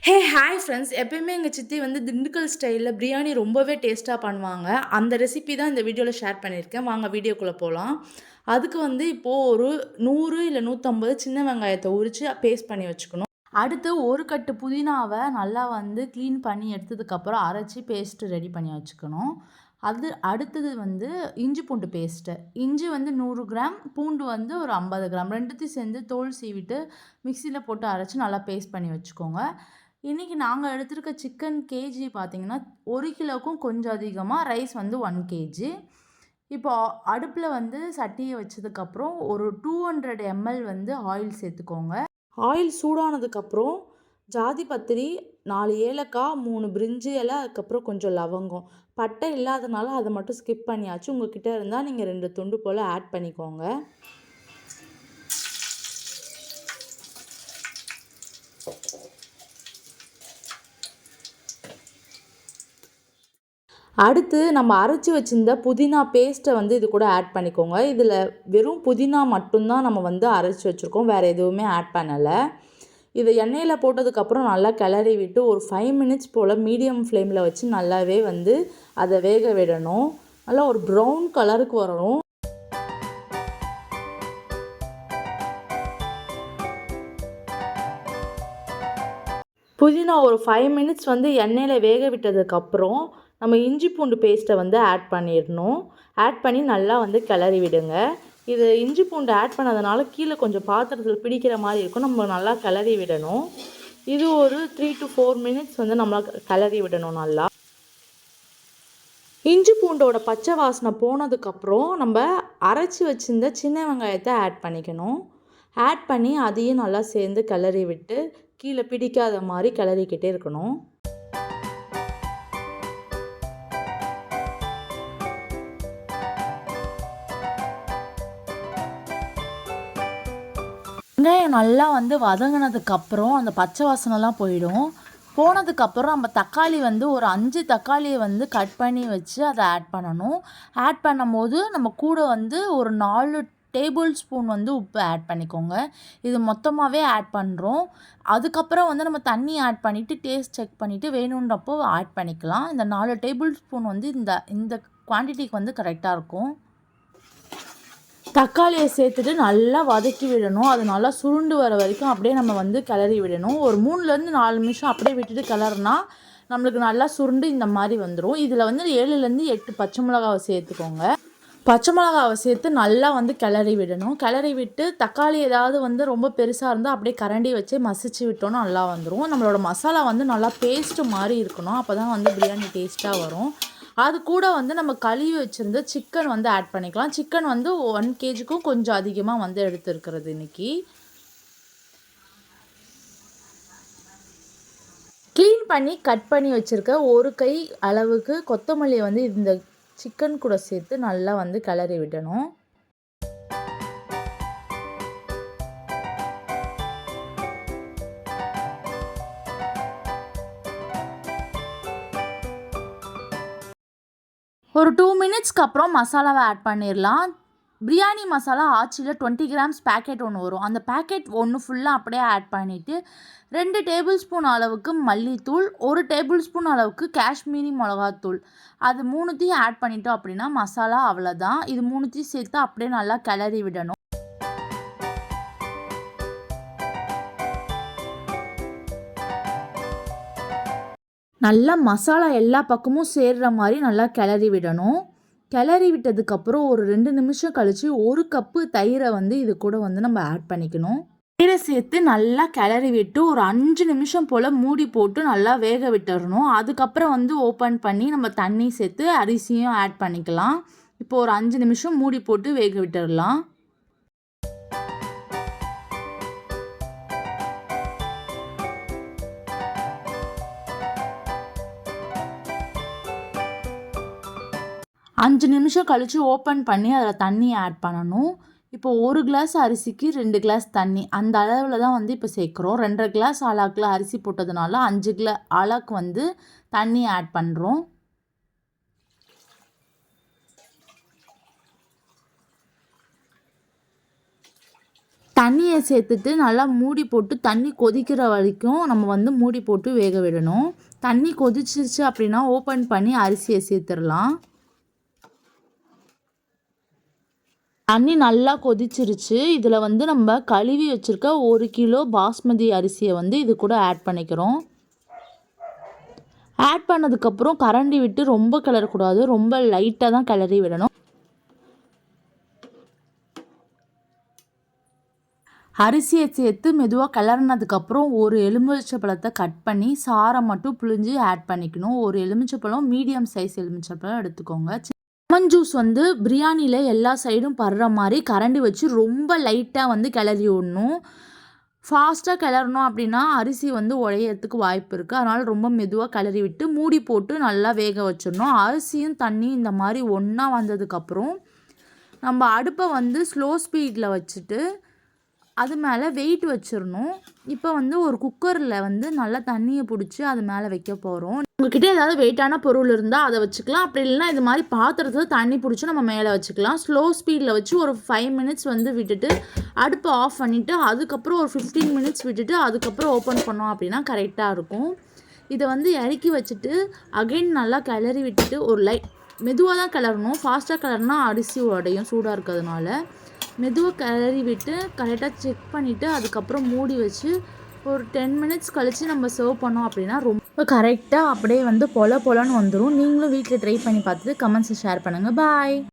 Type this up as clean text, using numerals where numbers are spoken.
Hi friends. எப்பயுமே எங்க சித்தி வந்து திண்டுக்கல் ஸ்டைல்ல பிரியாணி ரொம்பவே டேஸ்ட்டா பண்ணுவாங்க. அந்த ரெசிபி தான் இந்த வீடியோல ஷேர் பண்ணியிருக்கேன். வாங்க வீடியோக்குள்ள போலாம். அதுக்கு வந்து இப்போ ஒரு 100 இல்ல 150 சின்ன வெங்காயத்த உரிச்சு பேஸ்ட் பண்ணி வச்சுக்கணும். அடுத்து ஒரு கட்டு புதினாவ நல்லா வந்து கிளீன் பண்ணி எடுத்ததுக்கப்புறம் அரைச்சு பேஸ்ட் ரெடி பண்ணி வச்சுக்கணும். அது அடுத்தது வந்து இஞ்சி பூண்டு பேஸ்ட்டு. இஞ்சி வந்து 100 கிராம், பூண்டு வந்து ஒரு 50 கிராம் 2த்தையும் சேர்ந்து தோல் சீவிட்டு மிக்ஸியில போட்டு அரைச்சு நல்லா பேஸ்ட் பண்ணி வச்சுக்கோங்க. இன்னைக்கு நாங்க எடுத்திருக்க சிக்கன் கேஜி பார்த்தீங்கன்னா, 1 கிலோவுக்கும் கொஞ்சம் அதிகமா, ரைஸ் வந்து 1 கேஜி. இப்போ அடுப்புல வந்து சட்டிய வச்சதுக்கப்புறம் ஒரு 200 எம்எல் வந்து ஆயில் சேர்த்துக்கோங்க. ஆயில் சூடானதுக்கப்புறம் ஜாதி பத்திரி, 4 ஏலக்காய், 3 பிரிஞ்சி இலை, அதுக்கப்புறம் கொஞ்சம் லவங்கம். பட்டை இல்லாதனால அத மட்டும் ஸ்கிப் பண்ணியாச்சு. உங்ககிட்ட இருந்தா நீங்க 2 துண்டு போல ஆட் பண்ணிக்கோங்க. அடுத்து நம்ம அரைச்சு வச்சிருந்த புதினா பேஸ்ட்டை வந்து இது கூட ஆட் பண்ணிக்கோங்க. இதில் வெறும் புதினா மட்டும்தான் நம்ம வந்து அரைச்சி வச்சுருக்கோம். வேறு எதுவுமே ஆட் பண்ணலை. இதை எண்ணெயில் போட்டதுக்கப்புறம் நல்லா கிளறி விட்டு ஒரு 5 மினிட்ஸ் போல் மீடியம் ஃப்ளேமில் வச்சு நல்லாவே வந்து அதை வேக விடணும். நல்லா ஒரு ப்ரௌன் கலருக்கு வரணும். புதினா ஒரு 5 மினிட்ஸ் வந்து எண்ணெயில் வேக விட்டதுக்கப்புறம் நம்ம இஞ்சி பூண்டு பேஸ்ட்டை வந்து ஆட் பண்ணிடணும். ஆட் பண்ணி நல்லா வந்து கிளறி விடுங்க. இது இஞ்சி பூண்டு ஆட் பண்ணதுனால கீழே கொஞ்சம் பாத்திரத்தில் பிடிக்கிற மாதிரி இருக்கும். நம்ம நல்லா கிளறி விடணும். இது ஒரு 3 to 4 மினிட்ஸ் வந்து நம்ம கிளறி விடணும் நல்லா. இஞ்சி பூண்டோட பச்சை வாசனை போனதுக்கப்புறம் நம்ம அரைச்சி வச்சிருந்த சின்ன வெங்காயத்தை ஆட் பண்ணிக்கணும். ஆட் பண்ணி அதையும் நல்லா சேர்ந்து கிளறி விட்டு கீழே பிடிக்காத மாதிரி கிளறிக்கிட்டே இருக்கணும். வெங்காயம் நல்லா வந்து வதங்கினதுக்கப்புறம் அந்த பச்சை வாசனைலாம் போனதுக்கப்புறம் நம்ம தக்காளி வந்து ஒரு 5 தக்காளியை வந்து கட் பண்ணி வச்சு அதை ஆட் பண்ணணும். ஆட் பண்ணும்போது நம்ம கூட வந்து ஒரு 4 டேபிள் ஸ்பூன் வந்து உப்பு ஆட் பண்ணிக்கோங்க. இது மொத்தமாகவே ஆட் பண்ணுறோம். அதுக்கப்புறம் வந்து நம்ம தண்ணி ஆட் பண்ணிவிட்டு டேஸ்ட் செக் பண்ணிவிட்டு வேணுன்றப்போ ஆட் பண்ணிக்கலாம். இந்த 4 டேபிள் ஸ்பூன் வந்து இந்த குவான்டிட்டிக்கு வந்து கரெக்டாக இருக்கும். தக்காளியை சேர்த்துட்டு நல்லா வதக்கி விடணும். அது நல்லா சுருண்டு வர வரைக்கும் அப்படியே நம்ம வந்து கிளறி விடணும். ஒரு 3லேருந்து 4 நிமிஷம் அப்படியே விட்டுட்டு கிளறுனா நம்மளுக்கு நல்லா சுருண்டு இந்த மாதிரி வந்துடும். இதில் வந்து 7லேருந்து 8 பச்சை மிளகாவை சேர்த்துக்கோங்க. பச்சை மிளகாவை சேர்த்து நல்லா வந்து கிளறி விடணும். கிளறி விட்டு தக்காளி ஏதாவது வந்து ரொம்ப பெருசாக இருந்தால் அப்படியே கரண்டி வச்சு மசிச்சு விட்டோன்னா நல்லா வந்துடும். நம்மளோட மசாலா வந்து நல்லா பேஸ்ட்டு மாதிரி இருக்கணும். அப்போ தான் வந்து பிரியாணி டேஸ்ட்டாக வரும். அது கூட வந்து நம்ம கழுவி வச்சுருந்த சிக்கன் வந்து ஆட் பண்ணிக்கலாம். சிக்கன் வந்து 1 கேஜிக்கும் கொஞ்சம் அதிகமாக வந்து எடுத்துருக்கிறது இன்றைக்கி. க்ளீன் பண்ணி கட் பண்ணி வச்சுருக்க ஒரு கை அளவுக்கு கொத்தமல்லியை வந்து இந்த சிக்கன் கூட சேர்த்து நல்லா வந்து கிளறி விடணும். ஒரு 2 மினிட்ஸ்க்கு அப்புறம் மசாலாவை ஆட் பண்ணிடலாம். பிரியாணி மசாலா ஆச்சியில் 20 கிராம்ஸ் பேக்கெட் ஒன்று வரும். அந்த பேக்கெட் ஒன்று ஃபுல்லாக அப்படியே ஆட் பண்ணிவிட்டு 2 டேபிள் ஸ்பூன் அளவுக்கு மல்லித்தூள், 1 டேபிள் ஸ்பூன் அளவுக்கு காஷ்மீரி மிளகாத்தூள், அது 3த்தையும் ஆட் பண்ணிட்டோம் அப்படின்னா மசாலா அவ்வளோதான். இது 3த்தையும் சேர்த்து அப்படியே நல்லா கிளறி விடணும். நல்லா மசாலா எல்லா பக்கமும் சேர்கிற மாதிரி நல்லா கிளறி விடணும். கிளறி விட்டதுக்கப்புறம் ஒரு 2 நிமிஷம் கழித்து 1 கப்பு தயிரை வந்து இது கூட வந்து நம்ம ஆட் பண்ணிக்கணும். தயிரை சேர்த்து நல்லா கிளறி விட்டு ஒரு 5 நிமிஷம் போல் மூடி போட்டு நல்லா வேக விட்டுறணும். அதுக்கப்புறம் வந்து ஓப்பன் பண்ணி நம்ம தண்ணி சேர்த்து அரிசியும் ஆட் பண்ணிக்கலாம். இப்போ ஒரு 5 நிமிஷம் மூடி போட்டு வேக விட்டுடலாம். அஞ்சு நிமிஷம் கழித்து ஓப்பன் பண்ணி அதில் தண்ணி ஆட் பண்ணணும். இப்போ 1 கிளாஸ் அரிசிக்கு 2 கிளாஸ் தண்ணி அந்த அளவில் தான் வந்து இப்போ சேர்க்குறோம். 2.5 கிளாஸ் ஆளாக்கில் அரிசி போட்டதுனால 5 ஆளாக்கு வந்து தண்ணி ஆட் பண்ணுறோம். தண்ணியை சேர்த்துட்டு நல்லா மூடி போட்டு தண்ணி கொதிக்கிற வரைக்கும் நம்ம வந்து மூடி போட்டு வேக விடணும். தண்ணி கொதிச்சிருச்சு அப்படின்னா ஓப்பன் பண்ணி அரிசியை சேர்த்துடலாம். தண்ணி நல்லா கொதிச்சிருச்சு. இதில் வந்து நம்ம கழுவி வச்சுருக்க 1 கிலோ பாஸ்மதி அரிசியை வந்து இது கூட ஆட் பண்ணிக்கிறோம். ஆட் பண்ணதுக்கப்புறம் கரண்டி விட்டு ரொம்ப கிளறக்கூடாது, ரொம்ப லைட்டாக தான் கிளறி விடணும். அரிசியை சேர்த்து மெதுவாக கிளறினதுக்கப்புறம் ஒரு எலுமிச்சை பழத்தை கட் பண்ணி சாறை மட்டும் புழிஞ்சு ஆட் பண்ணிக்கணும். ஒரு எலுமிச்சைப்பழம் மீடியம் சைஸ் எலுமிச்சைப்பழம் எடுத்துக்கோங்க. லெமன் ஜூஸ் வந்து பிரியாணியில் எல்லா சைடும் படுற மாதிரி கரண்டி வச்சு ரொம்ப லைட்டாக வந்து கிளறி விடணும். ஃபாஸ்ட்டாக கிளறணும் அப்படின்னா அரிசி வந்து உடையறதுக்கு வாய்ப்பு இருக்குது. அதனால் ரொம்ப மெதுவாக கிளறி விட்டு மூடி போட்டு நல்லா வேக வச்சிடணும். அரிசியும் தண்ணியும் இந்த மாதிரி ஒன்றா வந்ததுக்கப்புறம் நம்ம அடுப்பை வந்து ஸ்லோ ஸ்பீடில் வச்சுட்டு அது மேலே வெயிட் வச்சிடணும். இப்போ வந்து ஒரு குக்கரில் வந்து நல்லா தண்ணியை பிடிச்சி அது மேலே வைக்க போகிறோம். உங்கள்கிட்ட ஏதாவது வெயிட்டான பொருள் இருந்தால் அதை வச்சுக்கலாம். அப்படி இல்லைனா இது மாதிரி பாத்திரத்தில் தண்ணி பிடிச்சி நம்ம மேலே வச்சுக்கலாம். ஸ்லோ ஸ்பீடில் வச்சு ஒரு 5 மினிட்ஸ் வந்து விட்டுட்டு அடுப்பை ஆஃப் பண்ணிவிட்டு அதுக்கப்புறம் ஒரு 15 மினிட்ஸ் விட்டுட்டு அதுக்கப்புறம் ஓப்பன் பண்ணோம் அப்படின்னா கரெக்டாக இருக்கும். இதை வந்து இறக்கி வச்சுட்டு அகைன் நல்லா கிளறி விட்டுட்டு ஒரு மெதுவாக தான் கிளறணும். ஃபாஸ்ட்டாக கிளறினா அரிசி உடையும் சூடாக இருக்கிறதுனால. மெதுவாக கிளறி விட்டு கரெக்டாக செக் பண்ணிவிட்டு அதுக்கப்புறம் மூடி வச்சு ஒரு 10 மினிட்ஸ் கழித்து நம்ம சர்வ் பண்ணோம் அப்படின்னா ரொம்ப கரெக்டாக அப்படியே வந்து பொல பொலன்னு வந்துடும். நீங்களும் வீட்டில் ட்ரை பண்ணி பார்த்துட்டு கமெண்ட்ஸை ஷேர் பண்ணுங்கள். பாய்.